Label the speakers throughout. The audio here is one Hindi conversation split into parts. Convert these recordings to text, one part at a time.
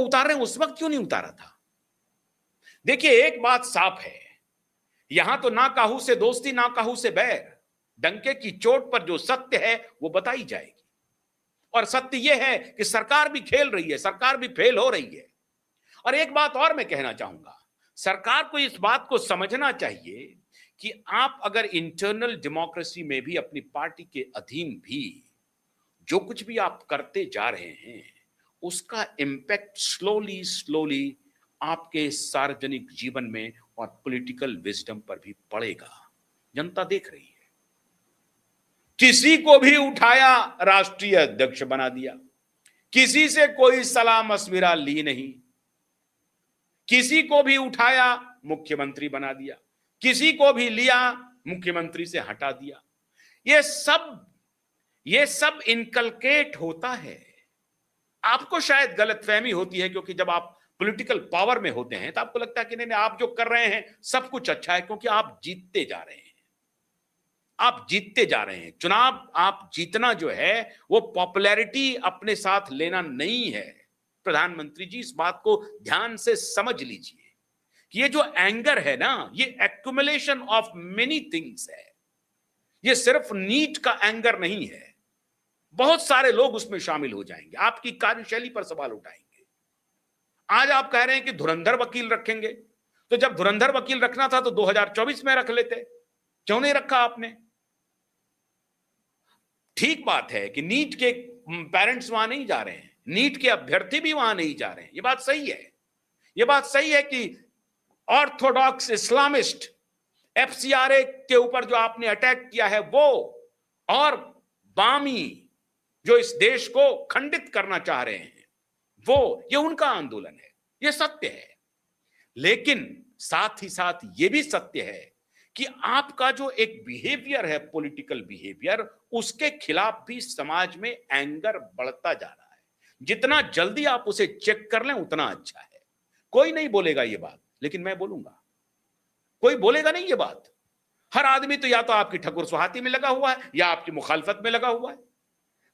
Speaker 1: उतार रहे हैं उस वक्त क्यों नहीं उतारा था? देखिए, एक बात साफ है, यहां तो ना काहू से दोस्ती ना काहू से बैर, डंके की चोट पर जो सत्य है वो बताई जाएगी। और सत्य यह है कि सरकार भी खेल रही है, सरकार भी फेल हो रही है। और एक बात और मैं कहना चाहूंगा, सरकार को इस बात को समझना चाहिए कि आप अगर इंटरनल डेमोक्रेसी में भी अपनी पार्टी के अधीन भी जो कुछ भी आप करते जा रहे हैं, उसका इंपैक्ट स्लोली स्लोली आपके सार्वजनिक जीवन में और पॉलिटिकल विजडम पर भी पड़ेगा। जनता देख रही है। किसी को भी उठाया, राष्ट्रीय अध्यक्ष बना दिया, किसी से कोई सलाह मशविरा ली नहीं, किसी को भी उठाया मुख्यमंत्री बना दिया, किसी को भी लिया मुख्यमंत्री से हटा दिया। ये सब इनकलकेट होता है। आपको शायद गलतफहमी होती है, क्योंकि जब आप पॉलिटिकल पावर में होते हैं तो आपको लगता है कि नहीं आप जो कर रहे हैं सब कुछ अच्छा है, क्योंकि आप जीतते जा रहे हैं। आप जीतते जा रहे हैं। चुनाव आप जीतना जो है वो पॉपुलैरिटी अपने साथ लेना नहीं है। प्रधानमंत्री जी, इस बात को ध्यान से समझ लीजिए कि ये जो एंगर है ना, ये एक्युमुलेशन ऑफ मेनी थिंग्स है। ये सिर्फ नीट का एंगर नहीं है, बहुत सारे लोग उसमें शामिल हो जाएंगे, आपकी कार्यशैली पर सवाल उठाएंगे। आज आप कह रहे हैं कि धुरंधर वकील रखेंगे, तो जब धुरंधर वकील रखना था तो 2024 में रख लेते, क्यों नहीं रखा आपने? ठीक बात है कि नीट के पेरेंट्स वहां नहीं जा रहे हैं, नीट के अभ्यर्थी भी वहां नहीं जा रहे हैं, ये बात सही है। ये बात सही है कि ऑर्थोडॉक्स इस्लामिस्ट एफसीआरए के ऊपर जो आपने अटैक किया है वो, और बामी जो इस देश को खंडित करना चाह रहे हैं वो, ये उनका आंदोलन है, ये सत्य है। लेकिन साथ ही साथ ये भी सत्य है कि आपका जो एक बिहेवियर है, पॉलिटिकल बिहेवियर, उसके खिलाफ भी समाज में एंगर बढ़ता जा रहा है। जितना जल्दी आप उसे चेक कर लें उतना अच्छा है। कोई नहीं बोलेगा ये बात, लेकिन मैं बोलूंगा। कोई बोलेगा नहीं ये बात। हर आदमी तो या तो आपकी ठकुर सुहाती में लगा हुआ है या आपकी मुखालफत में लगा हुआ है।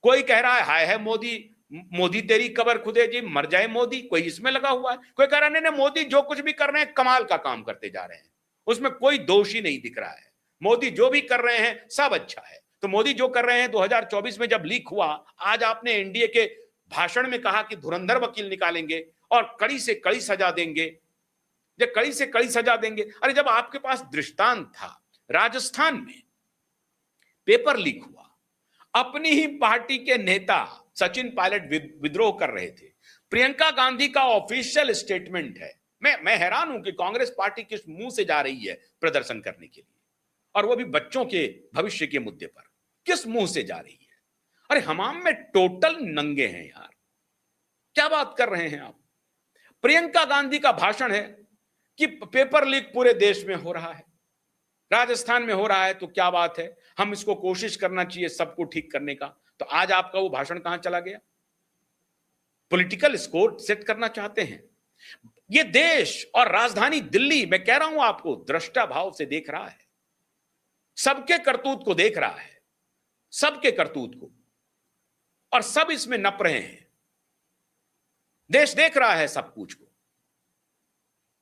Speaker 1: कोई कह रहा है हाय है मोदी, मोदी तेरी कबर खुदे जी, मर जाए मोदी, कोई इसमें लगा हुआ है। कोई कह रहा है नहीं मोदी जो कुछ भी कर रहे हैं कमाल का काम करते जा रहे हैं, उसमें कोई दोष ही नहीं दिख रहा है, मोदी जो भी कर रहे हैं सब अच्छा है। तो मोदी जो कर रहे हैं 2024 में जब लीक हुआ, आज आपने एनडीए के भाषण में कहा कि धुरंधर वकील निकालेंगे और कड़ी से कड़ी सजा देंगे, जब कड़ी से कड़ी सजा देंगे। अरे जब आपके पास दृष्टांत था, राजस्थान में पेपर लीक हुआ, अपनी ही पार्टी के नेता सचिन पायलट विद्रोह कर रहे थे, प्रियंका गांधी का ऑफिशियल स्टेटमेंट है। मैं हैरान हूं कि कांग्रेस पार्टी किस मुंह से जा रही है प्रदर्शन करने के लिए, और वो भी बच्चों के भविष्य के मुद्दे पर, किस मुंह से जा रही है? अरे हमाम में टोटल नंगे हैं यार, क्या बात कर रहे हैं आप? प्रियंका गांधी का भाषण है कि पेपर लीक पूरे देश में हो रहा है, राजस्थान में हो रहा है, तो क्या बात है, हम इसको कोशिश करना चाहिए सबको ठीक करने का। तो आज आपका वो भाषण कहां चला गया? पॉलिटिकल स्कोर सेट करना चाहते हैं। ये देश और राजधानी दिल्ली, मैं कह रहा हूं आपको, दृष्टा भाव से देख रहा है, सबके करतूत को देख रहा है, सबके करतूत को, और सब इसमें नप रहे हैं। देश देख रहा है सब कुछ को।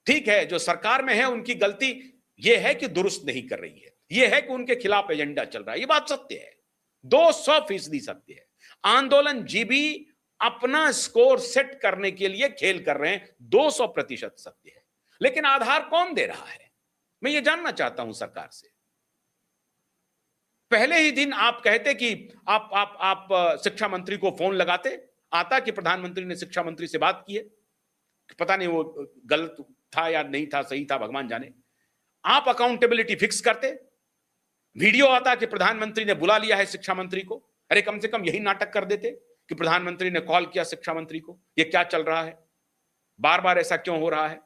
Speaker 1: ठीक है, जो सरकार में है उनकी गलती यह है कि दुरुस्त नहीं कर रही है, यह है कि उनके खिलाफ एजेंडा चल रहा है, यह बात सत्य है, 200% सत्य है। आंदोलन जीबी अपना स्कोर सेट करने के लिए खेल कर रहे हैं, 200% सत्य है। लेकिन आधार कौन दे रहा है, मैं ये जानना चाहता हूं सरकार से। पहले ही दिन आप कहते कि आप शिक्षा मंत्री को फोन लगाते, आता कि प्रधानमंत्री ने शिक्षा मंत्री से बात की है, पता नहीं वो गलत था या नहीं था, सही था, भगवान जाने। आप अकाउंटेबिलिटी फिक्स करते, वीडियो आता कि प्रधानमंत्री ने बुला लिया है शिक्षा मंत्री को। अरे कम से कम यही नाटक कर देते कि प्रधानमंत्री ने कॉल किया शिक्षा मंत्री को। ये क्या चल रहा है, बार बार ऐसा क्यों हो रहा है?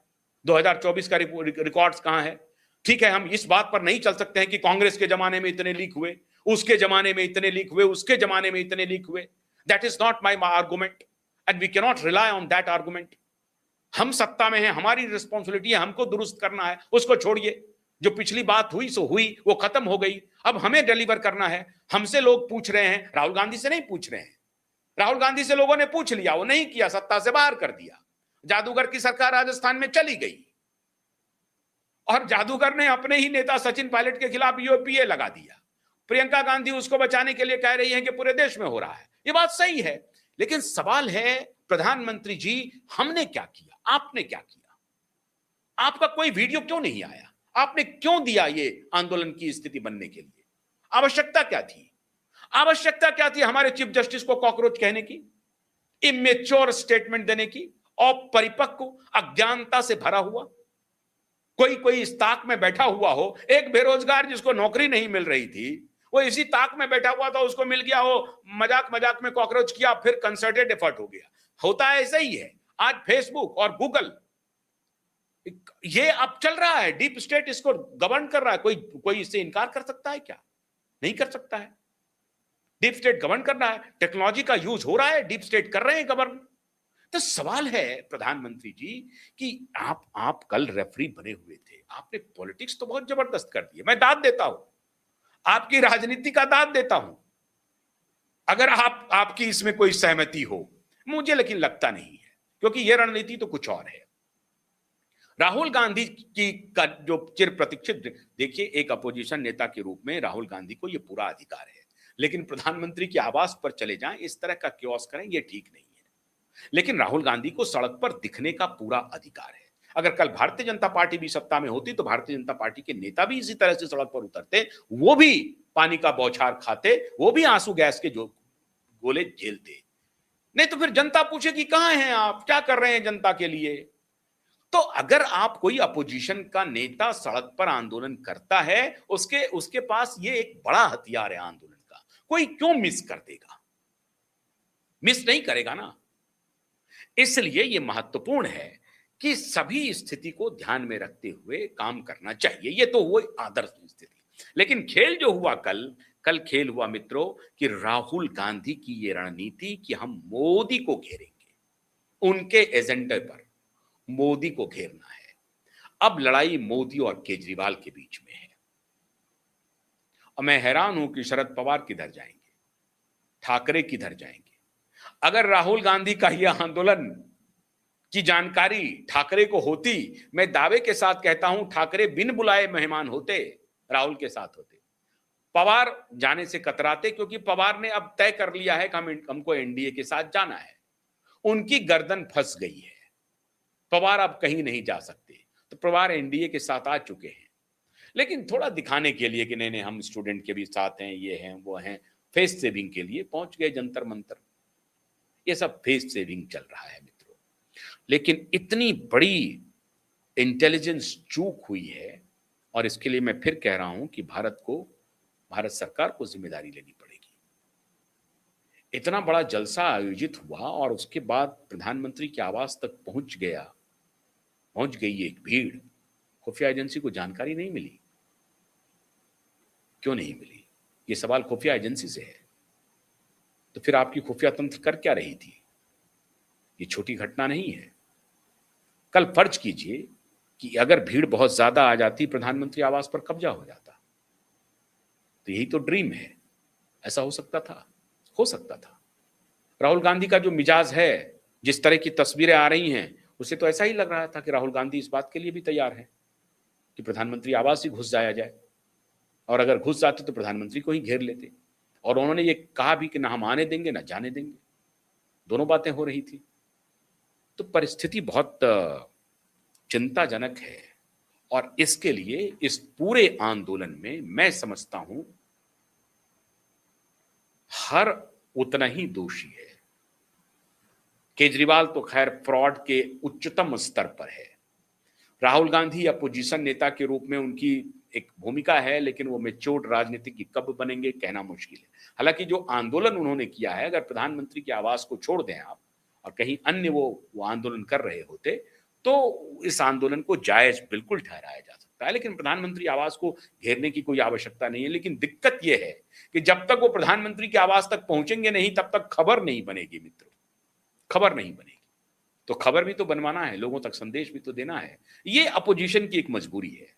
Speaker 1: 2024 का रिकॉर्ड्स कहां है? ठीक है, हम इस बात पर नहीं चल सकते हैं कि कांग्रेस के जमाने में इतने लीक हुए, उसके जमाने में इतने लीक हुए, उसके जमाने में इतने लीक हुए। That is not my argument and we can not rely on that argument. हम सत्ता में हैं, हमारी रिस्पॉन्सिबिलिटी है, हमको दुरुस्त करना है, उसको छोड़िए। जो पिछली बात हुई सो हुई, वो खत्म हो गई, अब हमें डिलीवर करना है। हमसे लोग पूछ रहे हैं, राहुल गांधी से नहीं पूछ रहे हैं। राहुल गांधी से लोगों ने पूछ लिया, वो नहीं किया, सत्ता से बाहर कर दिया। जादूगर की सरकार राजस्थान में चली गई और जादूगर ने अपने ही नेता सचिन पायलट के खिलाफ यूपीए लगा दिया। प्रियंका गांधी उसको बचाने के लिए कह रही है कि पूरे देश में हो रहा है। ये बात सही है, लेकिन सवाल है प्रधानमंत्री जी, हमने क्या किया, आपने क्या किया? आपका कोई वीडियो क्यों नहीं आया? आपने क्यों दिया ये आंदोलन की स्थिति बनने के लिए? आवश्यकता क्या थी? आवश्यकता क्या थी हमारे चीफ जस्टिस को कॉकरोच कहने की, इमेच्योर स्टेटमेंट देने की, अपरिपक्व, अज्ञानता से भरा हुआ? कोई कोई इस ताक में बैठा हुआ हो, एक बेरोजगार जिसको नौकरी नहीं मिल रही थी, वो इसी ताक में बैठा हुआ था, उसको मिल गया, वो मजाक मजाक में कॉकरोच किया, फिर कंसर्टेड एफर्ट हो गया। होता है ऐसा ही है। आज फेसबुक और गूगल ये अब चल रहा है, डीप स्टेट इसको गवर्न कर रहा है। कोई इससे इनकार कर सकता है क्या? नहीं कर सकता है। डीप स्टेट गवर्न कर रहा है, टेक्नोलॉजी का यूज हो रहा है, डीप स्टेट कर रहे हैं गवर्न। तो सवाल है प्रधानमंत्री जी कि आप कल रेफरी बने हुए थे, आपने पॉलिटिक्स तो बहुत जबरदस्त कर दी है। मैं दाद देता हूं, आपकी राजनीति का दाद देता हूं, अगर आपकी इसमें कोई सहमति हो। मुझे लेकिन लगता नहीं है, क्योंकि यह रणनीति तो कुछ और है। राहुल गांधी की का जो चिर प्रतीक्षित, देखिए एक अपोजिशन नेता के रूप में राहुल गांधी को यह पूरा अधिकार है, लेकिन प्रधानमंत्री के आवास पर चले जाएं, इस तरह का क्योस करें, यह ठीक नहीं है। लेकिन राहुल गांधी को सड़क पर दिखने का पूरा अधिकार है। अगर कल भारतीय जनता पार्टी भी सत्ता में होती तो भारतीय जनता पार्टी के नेता भी इसी तरह से सड़क पर उतरते, वो भी पानी का बौछार खाते, वो भी आंसू गैस के जो गोले झेलते। नहीं तो फिर जनता पूछेगी कहां हैं आप, क्या कर रहे हैं जनता के लिए? तो अगर आप कोई अपोजिशन का नेता सड़क पर आंदोलन करता है, उसके पास ये एक बड़ा हथियार है आंदोलन का, कोई क्यों मिस कर देगा? मिस नहीं करेगा ना। इसलिए यह महत्वपूर्ण है कि सभी स्थिति को ध्यान में रखते हुए काम करना चाहिए। यह तो हुई आदर्श स्थिति। लेकिन खेल जो हुआ कल खेल हुआ मित्रों कि राहुल गांधी की यह रणनीति कि हम मोदी को घेरेंगे, उनके एजेंडे पर मोदी को घेरना है। अब लड़ाई मोदी और केजरीवाल के बीच में है और मैं हैरान हूं कि शरद पवार किधर जाएंगे, ठाकरे किधर जाएंगे। अगर राहुल गांधी का यह आंदोलन की जानकारी ठाकरे को होती, मैं दावे के साथ कहता हूं ठाकरे बिन बुलाए मेहमान होते, राहुल के साथ होते। पवार जाने से कतराते, क्योंकि पवार ने अब तय कर लिया है कि हमको एनडीए के साथ जाना है। उनकी गर्दन फंस गई है, पवार अब कहीं नहीं जा सकते, तो पवार एनडीए के साथ आ चुके हैं। लेकिन थोड़ा दिखाने के लिए कि नहीं नहीं हम स्टूडेंट के भी साथ हैं, ये हैं वो हैं, फेस सेविंग के लिए पहुंच गए जंतर मंतर। ये सब फेस सेविंग चल रहा है मित्रों। लेकिन इतनी बड़ी इंटेलिजेंस चूक हुई है, और इसके लिए मैं फिर कह रहा हूं कि भारत सरकार को जिम्मेदारी लेनी पड़ेगी। इतना बड़ा जलसा आयोजित हुआ और उसके बाद प्रधानमंत्री के आवास तक पहुंच गई एक भीड़, खुफिया एजेंसी को जानकारी नहीं मिली। क्यों नहीं मिली? ये सवाल खुफिया एजेंसी से है। तो फिर आपकी खुफिया तंत्र कर क्या रही थी? ये छोटी घटना नहीं है। कल फर्ज कीजिए कि अगर भीड़ बहुत ज्यादा आ जाती, प्रधानमंत्री आवास पर कब्जा हो जाता, तो यही तो ड्रीम है। ऐसा हो सकता था, हो सकता था। राहुल गांधी का जो मिजाज है, जिस तरह की तस्वीरें आ रही हैं, उसे तो ऐसा ही लग रहा था कि राहुल गांधी इस बात के लिए भी तैयार है कि प्रधानमंत्री आवास ही घुस जाया जाए, और अगर घुस जाते तो प्रधानमंत्री को ही घेर लेते। और उन्होंने ये कहा भी कि ना हम आने देंगे ना जाने देंगे, दोनों बातें हो रही थी। तो परिस्थिति बहुत चिंताजनक है, और इसके लिए इस पूरे आंदोलन में मैं समझता हूं हर उतना ही दोषी है। केजरीवाल तो खैर फ्रॉड के उच्चतम स्तर पर है। राहुल गांधी अपोजिशन नेता के रूप में उनकी एक भूमिका है, लेकिन वो मेच्योर्ड राजनीति की कब बनेंगे कहना मुश्किल है। हालांकि जो आंदोलन उन्होंने किया है, अगर प्रधानमंत्री के आवास को छोड़ दें आप और कहीं अन्य वो आंदोलन कर रहे होते, तो इस आंदोलन को जायज बिल्कुल ठहराया जा सकता है। लेकिन प्रधानमंत्री आवास को घेरने की कोई आवश्यकता नहीं है। लेकिन दिक्कत यह है कि जब तक वो प्रधानमंत्री के आवास तक पहुंचेंगे नहीं, तब तक खबर नहीं बनेगी मित्रों, खबर नहीं बनेगी। तो खबर भी तो बनवाना है, लोगों तक संदेश भी तो देना है। ये अपोजिशन की एक मजबूरी है।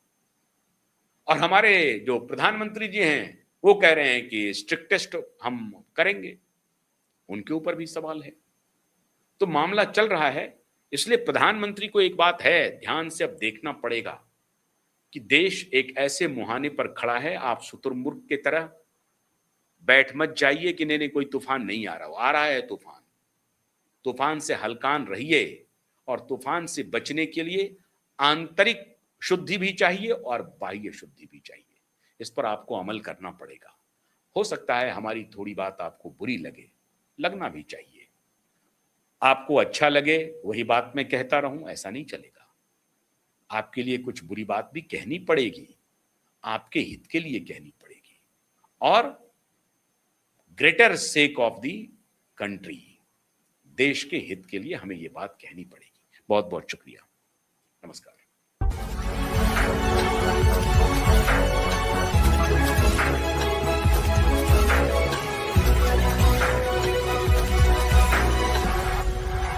Speaker 1: और हमारे जो प्रधानमंत्री जी हैं, वो कह रहे हैं कि स्ट्रिक्टेस्ट हम करेंगे, उनके ऊपर भी सवाल है। तो मामला चल रहा है इसलिए प्रधानमंत्री को एक बात है, ध्यान से अब देखना पड़ेगा कि देश एक ऐसे मुहाने पर खड़ा है, आप शुतुरमुर्ग की तरह बैठ मत जाइए कि नहीं कोई तूफान नहीं आ रहा है तूफान। तूफान से हलकान रहिए और तूफान से बचने के लिए आंतरिक शुद्धि भी चाहिए और बाह्य शुद्धि भी चाहिए। इस पर आपको अमल करना पड़ेगा। हो सकता है हमारी थोड़ी बात आपको बुरी लगे, लगना भी चाहिए। आपको अच्छा लगे वही बात मैं कहता रहूं, ऐसा नहीं चलेगा। आपके लिए कुछ बुरी बात भी कहनी पड़ेगी, आपके हित के लिए कहनी पड़ेगी और greater sake of the country, देश के हित के लिए हमें यह बात कहनी पड़ेगी। बहुत बहुत शुक्रिया। नमस्कार।